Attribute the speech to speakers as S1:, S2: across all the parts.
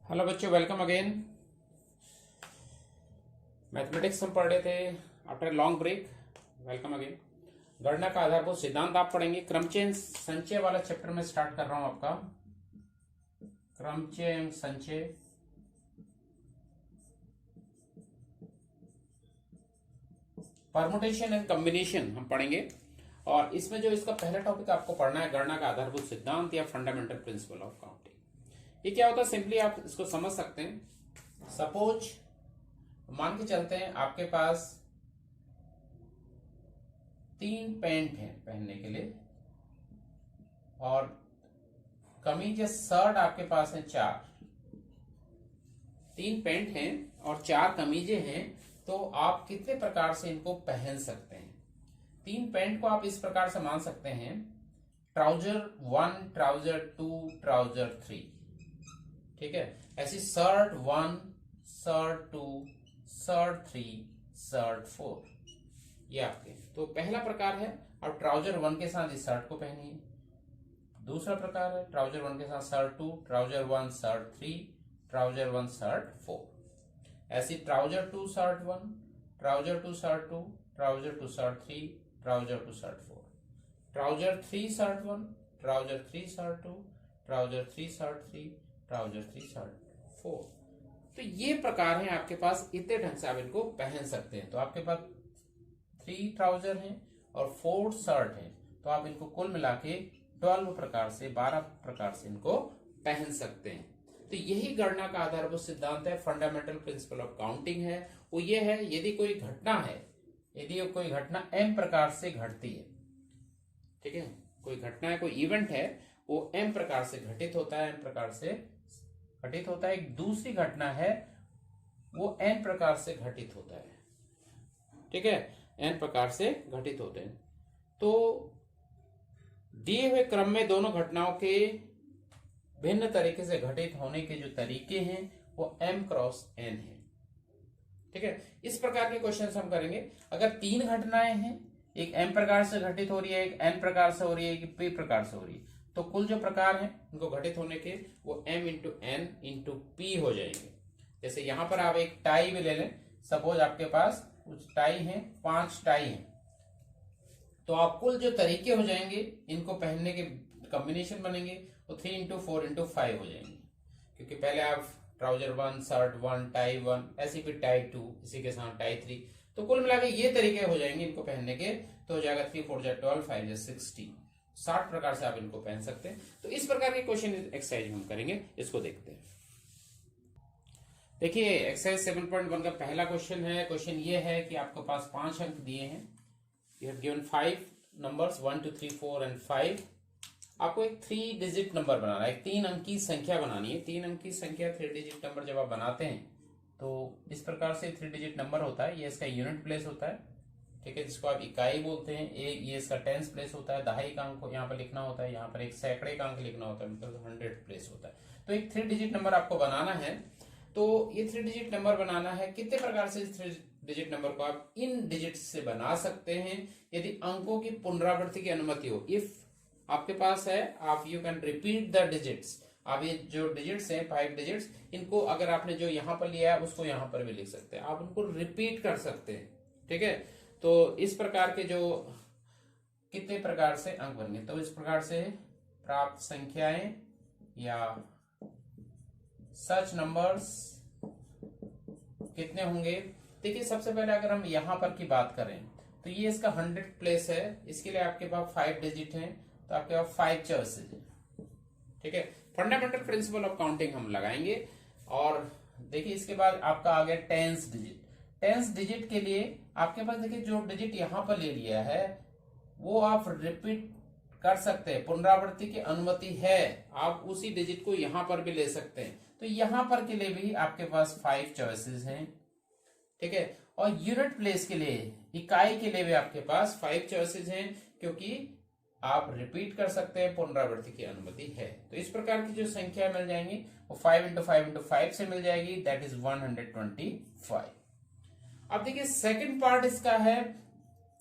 S1: Hello बच्चों, welcome again. Mathematics हम पढ़ रहे थे after long break. Welcome again. गणना का आधारभूत सिद्धांत आप पढ़ेंगे। क्रमचय संचय वाला चैप्टर में स्टार्ट कर रहा हूं आपका। क्रमचय एवं संचय, परमुटेशन एंड कॉम्बिनेशन हम पढ़ेंगे। और इसमें जो इसका पहला टॉपिक आपको पढ़ना है, गणना का आधारभूत सिद्धांत या फंडामेंटल प्रिंसिपल ऑफ काउंटिंग। ये क्या होता है, सिंपली आप इसको समझ सकते हैं। सपोज मान के चलते हैं आपके पास 3 पैंट हैं पहनने के लिए और कमीज या शर्ट आपके पास है 4। 3 पैंट हैं और 4 कमीजें हैं, तो आप कितने प्रकार से इनको पहन सकते हैं। 3 पैंट को आप इस प्रकार से मान सकते हैं, ट्राउजर 1, ट्राउजर 2, ट्राउजर 3। ठीक है, ऐसी शर्ट 1, शर्ट 2, शर्ट 3, शर्ट 4, ये आपके। तो पहला प्रकार है, अब ट्राउजर 1 के साथ इस शर्ट को पहनिए। दूसरा प्रकार है ट्राउजर 1 के साथ shirt 2, trouser 1 shirt 3, trouser 1 shirt 4। ऐसी trouser 2 shirt 1, trouser 2 shirt 2, trouser 2 shirt 3, trouser 2 shirt 4, trouser 3 shirt 1, trouser 3 shirt 2, trouser 3 shirt 3, trouser 3 shirt 4। तो ये प्रकार है आपके पास। इतने ढंग से आप इनको पहन सकते हैं। तो आपके पास 3 ट्राउजर हैं और 4 शर्ट हैं, तो आप इनको कुल मिला के 12 प्रकार से, 12 प्रकार से इनको पहन सकते हैं। तो यही गणना का आधारभूत सिद्धांत है, फंडामेंटल प्रिंसिपल ऑफ काउंटिंग है। वो ये है, यदि कोई घटना है, यदि कोई घटना m प्रकार से घटती है, ठीक है, कोई घटना है, कोई इवेंट है, वो m प्रकार से घटित होता है, m प्रकार से घटित होता है। एक दूसरी घटना है, वो n प्रकार से घटित होता है। ठीक है, n प्रकार से घटित होते हैं। तो दिए हुए क्रम में दोनों घटनाओं के भिन्न तरीके से घटित होने के जो तरीके हैं वो m क्रॉस n है। ठीक है, इस प्रकार के क्वेश्चन हम करेंगे। अगर 3 घटनाएं हैं, एक m प्रकार से घटित हो रही है, एक n प्रकार से हो रही है, एक p प्रकार से हो रही है, तो कुल जो प्रकार हैं उनको घटित होने के वो m into n into p हो जाएंगे। जैसे यहां पर आप एक टाई भी ले लें। सपोज आपके पास कुछ टाई हैं, 5 टाई हैं, तो आप कुल जो तरीके हो जाएंगे इनको पहनने के कॉम्बिनेशन बनेंगे, वो 3 इंटू 4 इंटू 5 हो जाएंगे। क्योंकि पहले आप ट्राउजर 1, शर्ट 1, टाई 1, ऐसी फिर टाई 2, इसी के साथ टाई 3, तो कुल मिला के ये तरीके हो जाएंगे इनको पहनने के। तो हो जाएगा 3 4 12, 5 60, 60 प्रकार से आप इनको पहन सकते हैं। तो इस प्रकार के क्वेश्चन एक्सरसाइज हम करेंगे, इसको देखते हैं। देखिए, एक्सरसाइज 7.1 का पहला क्वेश्चन है। क्वेश्चन ये है कि आपके पास 5 अंक दिए हैं। You have given 5 numbers 1 2 3 4 and 5। आपको एक 3 डिजिट नंबर बनाना है, एक 3 अंक की संख्या बनानी है। 3 अंक की संख्या, 3 डिजिट नंबर जब आप बनाते हैं तो इस प्रकार से 3 डिजिट नंबर होता है। ये इसका यूनिट प्लेस होता है, ठीक है, जिसको आप इकाई बोलते हैं। ये इसका टेंस प्लेस होता है, दहाई का अंक यहाँ पर लिखना होता है, यहाँ पर एक सैकड़े का अंक लिखना होता है, मतलब 100 प्लेस होता है। तो एक 3 डिजिट नंबर आपको बनाना है। तो ये 3 डिजिट नंबर बनाना है। कितने प्रकार से इस 3 डिजिट नंबर को आप इन डिजिट्स से बना सकते हैं, यदि अंकों की पुनरावृत्ति की अनुमति हो। इफ आपके पास है, आप you can repeat the digits. आप ये जो डिजिट्स हैं 5 डिजिट्स, इनको अगर आपने जो यहाँ पर लिया है उसको यहाँ पर भी लिख सकते हैं, आप उनको रिपीट कर सकते हैं। ठीक है, तो इस प्रकार के जो कितने प्रकार से अंक बनेंगे, तो इस प्रकार से प्राप्त संख्याएं या सच नंबर्स कितने होंगे। देखिए, सबसे पहले अगर हम यहां पर की बात करें तो ये इसका 100 प्लेस है। इसके लिए आपके पास 5 डिजिट हैं, तो आपके पास 5 चॉइसेस है। ठीक है, फंडामेंटल प्रिंसिपल ऑफ काउंटिंग हम लगाएंगे। और देखिए, इसके बाद आपका आ गया 10 डिजिट। 10 डिजिट के लिए आपके पास देखिए, जो डिजिट यहां पर ले लिया है वो आप रिपीट कर सकते हैं, पुनरावृत्ति की अनुमति है। आप उसी डिजिट को यहां पर भी ले सकते हैं। तो यहां पर के लिए भी आपके पास 5 चॉइसेस हैं। ठीक है, और यूनिट प्लेस के लिए, इकाई के लिए भी आपके पास 5 चॉइसेस हैं, क्योंकि आप रिपीट कर सकते हैं, पुनरावृत्ति की अनुमति है। तो इस प्रकार की जो संख्या मिल जाएंगी वो 5 इंटू 5 इंटू 5 से मिल जाएगी, दैट इज 125। अब देखिए, सेकंड पार्ट इसका है।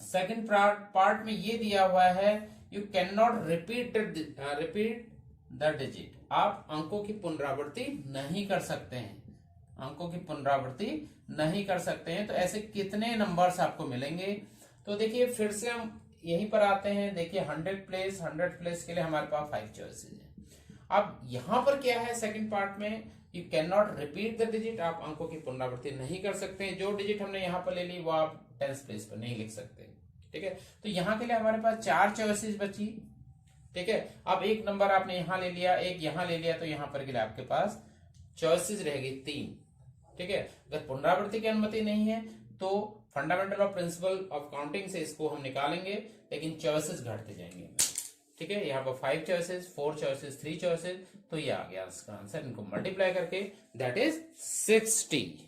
S1: सेकंड पार्ट में ये दिया हुआ है, you can not repeat the digit. आप अंकों की पुनरावृत्ति नहीं कर सकते हैं, अंकों की पुनरावृत्ति नहीं कर सकते हैं। तो ऐसे कितने नंबर्स आपको मिलेंगे? तो देखिए फिर से हम यहीं पर आते हैं। देखिए 100 प्लेस के लिए हमारे पास 5 चॉइसेस हैं। अब यहां पर क्या है सेकंड पार्ट में, you can not repeat the digit, आप अंकों की पुनरावृत्ति नहीं कर सकते हैं। जो डिजिट हमने यहां पर ले ली वो आप 10th प्लेस पर नहीं लिख सकते, ठीक है। तो यहां के लिए हमारे पास 4 चॉइसेस बची, ठीक है। अब एक नंबर आपने यहां ले लिया, एक यहां ले लिया, तो यहां पर के लिए आपके पास चॉइसेस रहेगी 3, ठीक है। अगर पुनरावृत्ति की अनुमति नहीं है तो fundamental of principle of counting से इसको हम निकालेंगे, लेकिन चॉइसेस घटते जाएंगे, ठीक है। यहाँ पर 5 चॉइसेस, 4 चॉइसेस, 3 चॉइसेस, तो ये आ गया इसका आंसर। इनको मल्टीप्लाई करके दैट इज 60।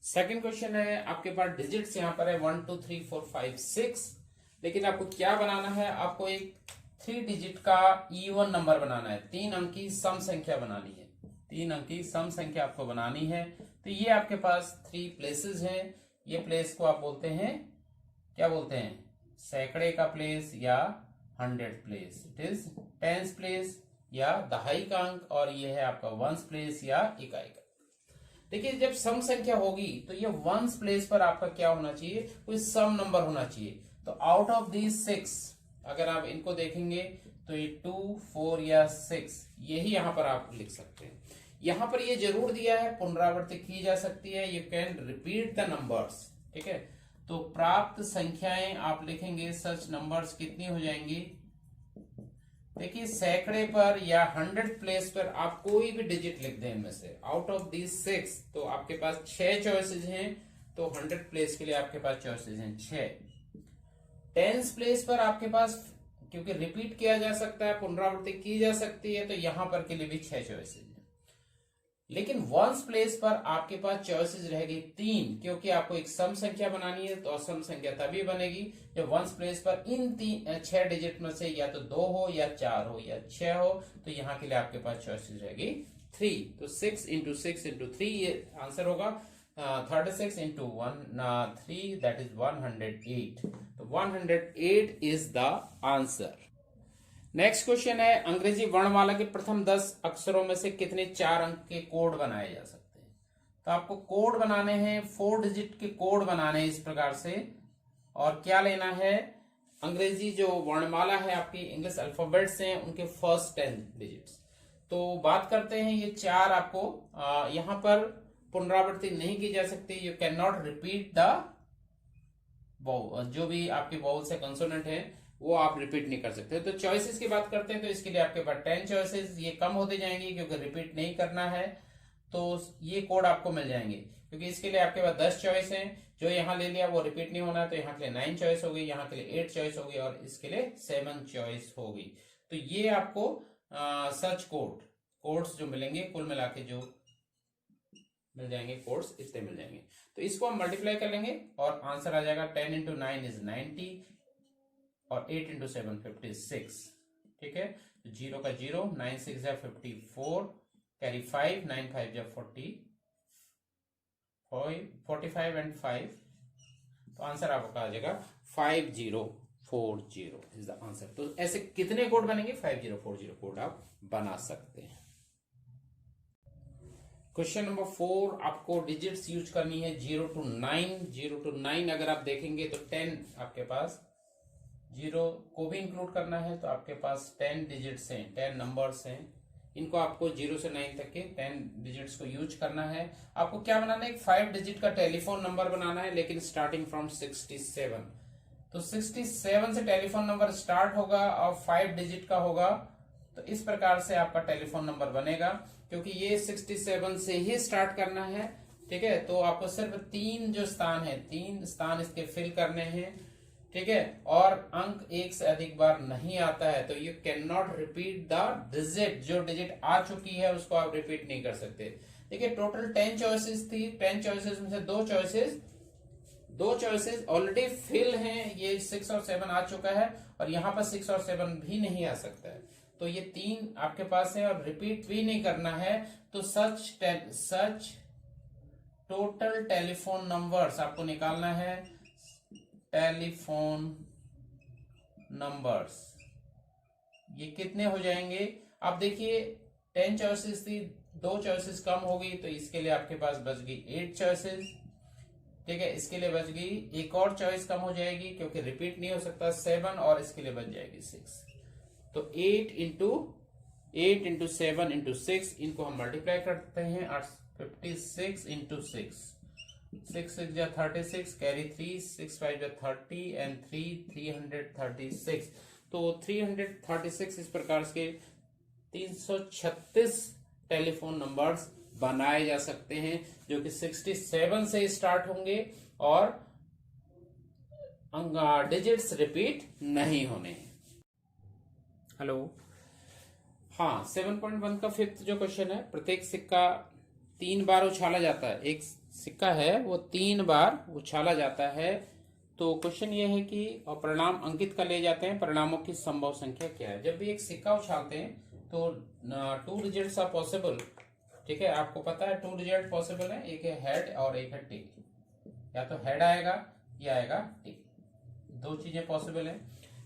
S1: सेकंड क्वेश्चन है, आपके पास डिजिट्स यहाँ पर है 1 2 3 4 5 6, लेकिन आपको क्या बनाना है? आपको एक 3 डिजिट का इवन नंबर बनाना है, 3 अंक की सम संख्या बनानी है, 3 अंक की सम संख्या आपको बनानी है। तो ये आपके पास 3 प्लेसेस हैं। ये प्लेस को आप बोलते हैं, क्या बोलते हैं? सैकड़े का प्लेस या 100 place, it is 10th place या दहाई का अंक, और ये है आपका 1st प्लेस या इकाई का। देखिए जब सम संख्या होगी तो ये 1st प्लेस पर आपका क्या होना चाहिए? कोई सम नंबर होना चाहिए। तो आउट ऑफ दीज 6 अगर आप इनको देखेंगे तो ये 2 4 या 6 यही यहां पर आप लिख सकते हैं। यहां पर ये जरूर दिया है पुनरावृत्ति की जा सकती है, you can repeat the numbers, ठीक है। तो प्राप्त संख्याएं आप लिखेंगे, सच नंबर्स कितनी हो जाएंगी? देखिए सैकड़े पर या 100 प्लेस पर आप कोई भी डिजिट लिख दें इनमें से, आउट ऑफ दीज 6, तो आपके पास 6 चॉइसेस हैं। तो 100 प्लेस के लिए आपके पास चॉइसेस हैं 6। 10th प्लेस पर आपके पास, क्योंकि रिपीट किया जा सकता है, पुनरावृत्ति की जा सकती है, तो यहां पर के लिए भी 6 चॉइसेस हैं। लेकिन 1st प्लेस पर आपके पास चॉइसेस रहेगी 3, क्योंकि आपको एक सम संख्या बनानी है। तो सम संख्या तभी बनेगी जब 1st प्लेस पर इन 6 डिजिट में से या तो 2 हो या 4 हो या 6 हो। तो यहां के लिए आपके पास चॉइसेस रहेगी 3। तो 6 इंटू 6 इंटू 3 ये आंसर होगा। 36 इंटू 3 दैट इज 108। तो 108 is the answer. Next question है, अंग्रेजी वर्णमाला के प्रथम 10 अक्षरों में से कितने 4 अंक के कोड बनाए जा सकते हैं? तो आपको कोड बनाने हैं, 4 डिजिट के कोड बनाने हैं इस प्रकार से। और क्या लेना है? अंग्रेजी जो वर्णमाला है आपकी इंग्लिश अल्फाबेट्स हैं उनके फर्स्ट 10 डिजिट्स। तो बात करते हैं, ये 4 आपको यहां पर पुनरावृत्ति नहीं की जा सकती, you can not repeat the जो भी आपके वॉवल्स है, कंसोनेंट है, वो आप रिपीट नहीं कर सकते। तो चॉइसेस की बात करते हैं, तो इसके लिए आपके पास 10 चॉइसेस, ये कम होते जाएंगे क्योंकि रिपीट नहीं करना है। तो ये कोड आपको मिल जाएंगे, क्योंकि इसके लिए आपके पास 10 चॉइस हैं। जो यहाँ ले लिया वो रिपीट नहीं होना है, तो यहाँ के लिए 9 चॉइस होगी, यहाँ के लिए 8 चॉइस होगी, और इसके लिए 7 चॉइस होगी। तो ये आपको सर्च कोड्स जो मिलेंगे, कुल मिला के जो मिल जाएंगे कोड्स, इतने मिल जाएंगे। तो इसको हम मल्टीप्लाई कर लेंगे और आंसर आ जाएगा 10 इंटू 9 इज 90 और 8 इंटू 7 56, ठीक है। तो 0 का 0, 9 6 जा 54, कैरी 5, 9 5 जा 45 एंड 5, तो आंसर आपका आ जाएगा 5040 इज द आंसर। तो ऐसे कितने कोड बनेंगे? 5040 कोड आप बना सकते हैं। क्वेश्चन नंबर 4, आपको डिजिट्स यूज करनी है 0 to 9। 0 to 9 अगर आप देखेंगे तो 10 आपके पास 0 को भी इंक्लूड करना है, तो आपके पास 10 डिजिट्स हैं, 10 नंबर्स हैं। इनको आपको 0 से 9 तक के 10 डिजिट्स को यूज करना है। आपको क्या बनाना है? एक 5 डिजिट का टेलीफोन नंबर बनाना है, लेकिन स्टार्टिंग फ्रॉम 67। तो 67 से टेलीफोन नंबर स्टार्ट होगा और 5 डिजिट का होगा। तो इस प्रकार से आपका टेलीफोन नंबर बनेगा, क्योंकि ये 67 से ही स्टार्ट करना है, ठीक है। तो आपको सिर्फ 3 जो स्थान है, 3 स्थान इसके फिल करने हैं, ठीक है। और अंक एक से अधिक बार नहीं आता है, तो you can not repeat the digit. जो डिजिट आ चुकी है उसको आप रिपीट नहीं कर सकते। देखिए टोटल 10 चॉइसेस थी, 10 चॉइसेस में से दो चॉइसेस ऑलरेडी फिल हैं, ये 6 और 7 आ चुका है, और यहाँ पर 6 और 7 भी नहीं आ सकता है। तो ये 3 आपके पास है और रिपीट भी नहीं करना है। तो सच टोटल टेलीफोन नंबर्स आपको निकालना है, टेलीफोन नंबर्स ये कितने हो जाएंगे? आप देखिए 10 चॉइसेस थी, 2 चॉइसेस कम हो गई, तो इसके लिए आपके पास बच गई 8 चॉइसेस। ठीक है, इसके लिए बच गई एक और चॉइस कम हो जाएगी क्योंकि रिपीट नहीं हो सकता, 7, और इसके लिए बच जाएगी 6। तो 8 इंटू 7 इंटू 6, इनको हम मल्टीप्लाई करते हैं, 56 इंटू 6, 6 6 जा 36, कैरी 3, 6 5 जा 30 एंड 3 336। तो 336 इस प्रकार के 336 टेलीफोन नंबर्स बनाए जा सकते हैं जो कि 67 से स्टार्ट होंगे और डिजिट्स रिपीट नहीं होने। हेलो, हाँ, 7.1 का 5th जो क्वेश्चन है, प्रत्येक सिक्का 3 बार उछाला जाता है। एक सिक्का है वो 3 बार उछाला जाता है। तो क्वेश्चन ये है कि और परिणाम अंकित कर ले जाते हैं, परिणामों की संभव संख्या क्या है। जब भी एक सिक्का उछालते हैं तो 2 डिजिट्स आर पॉसिबल। ठीक है, आपको पता है 2 डिजिट पॉसिबल है, एक है हेड और एक है टेल। या तो हेड आएगा या आएगा टेल, 2 चीजें पॉसिबल है।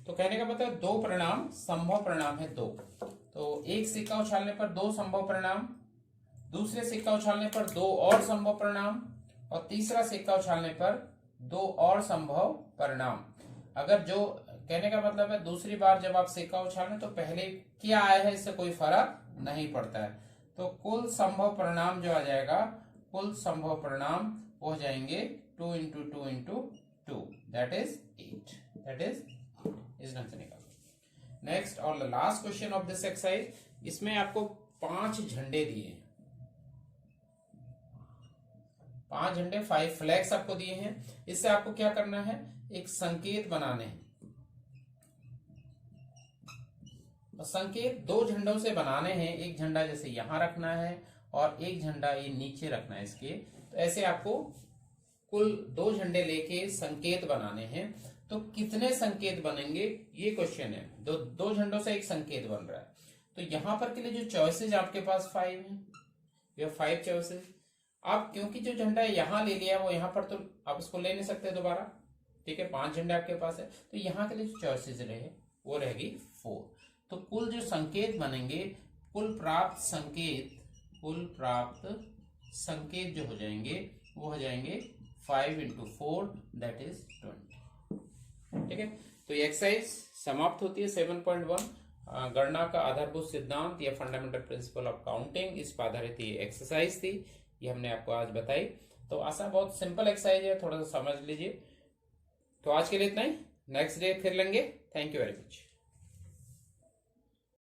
S1: तो कहने का मतलब 2 परिणाम, संभव परिणाम है 2। तो एक सिक्का उछालने पर 2 संभव परिणाम, दूसरे सिक्का उछालने पर 2 और संभव परिणाम, और तीसरा सिक्का उछालने पर 2 और संभव परिणाम। अगर जो कहने का मतलब है दूसरी बार जब आप सिक्का उछालें तो पहले क्या आया है इससे कोई फर्क नहीं पड़ता है। तो कुल संभव परिणाम जो आ जाएगा, कुल संभव परिणाम वो हो जाएंगे 2 into 2 into 2, that is 8। That is इस ढंग से निकालो। नेक्स्ट और the last question of this exercise, इसमें आपको 5 झंडे दिए, 5 झंडे, 5 फ्लैग्स आपको दिए हैं। इससे आपको क्या करना है, एक संकेत बनाने हैं। संकेत 2 झंडों से बनाने हैं, एक झंडा जैसे यहां रखना है और एक झंडा ये नीचे रखना है इसके। तो ऐसे आपको कुल 2 झंडे लेके संकेत बनाने हैं। तो कितने संकेत बनेंगे ये क्वेश्चन है। 2 झंडों से एक संकेत बन रहा है। तो यहां पर के लिए जो चॉइसेज आपके पास 5 है, ये 5 चॉइसेज। आप क्योंकि जो झंडा यहां ले लिया वो यहां पर, तो आप इसको ले नहीं सकते दोबारा। ठीक है, 5 झंडे आपके पास है, तो यहां के लिए जो चॉइसेज रहे वो रहेगी 4। तो कुल जो संकेत बनेंगे, कुल प्राप्त संकेत जो हो जाएंगे वो हो जाएंगे 5 इंटू 4, दैट इज 20। ठीक है, तो ये एक्सरसाइज समाप्त होती है 7.1। गणना का आधारभूत सिद्धांत या फंडामेंटल प्रिंसिपल ऑफ काउंटिंग, इस पर आधारित ये एक्सरसाइज थी, ये हमने आपको आज बताई। तो आशा बहुत सिंपल एक्सरसाइज है, थोड़ा सा समझ लीजिए। तो आज के लिए इतना ही, नेक्स्ट डे फिर लेंगे। Thank you very much.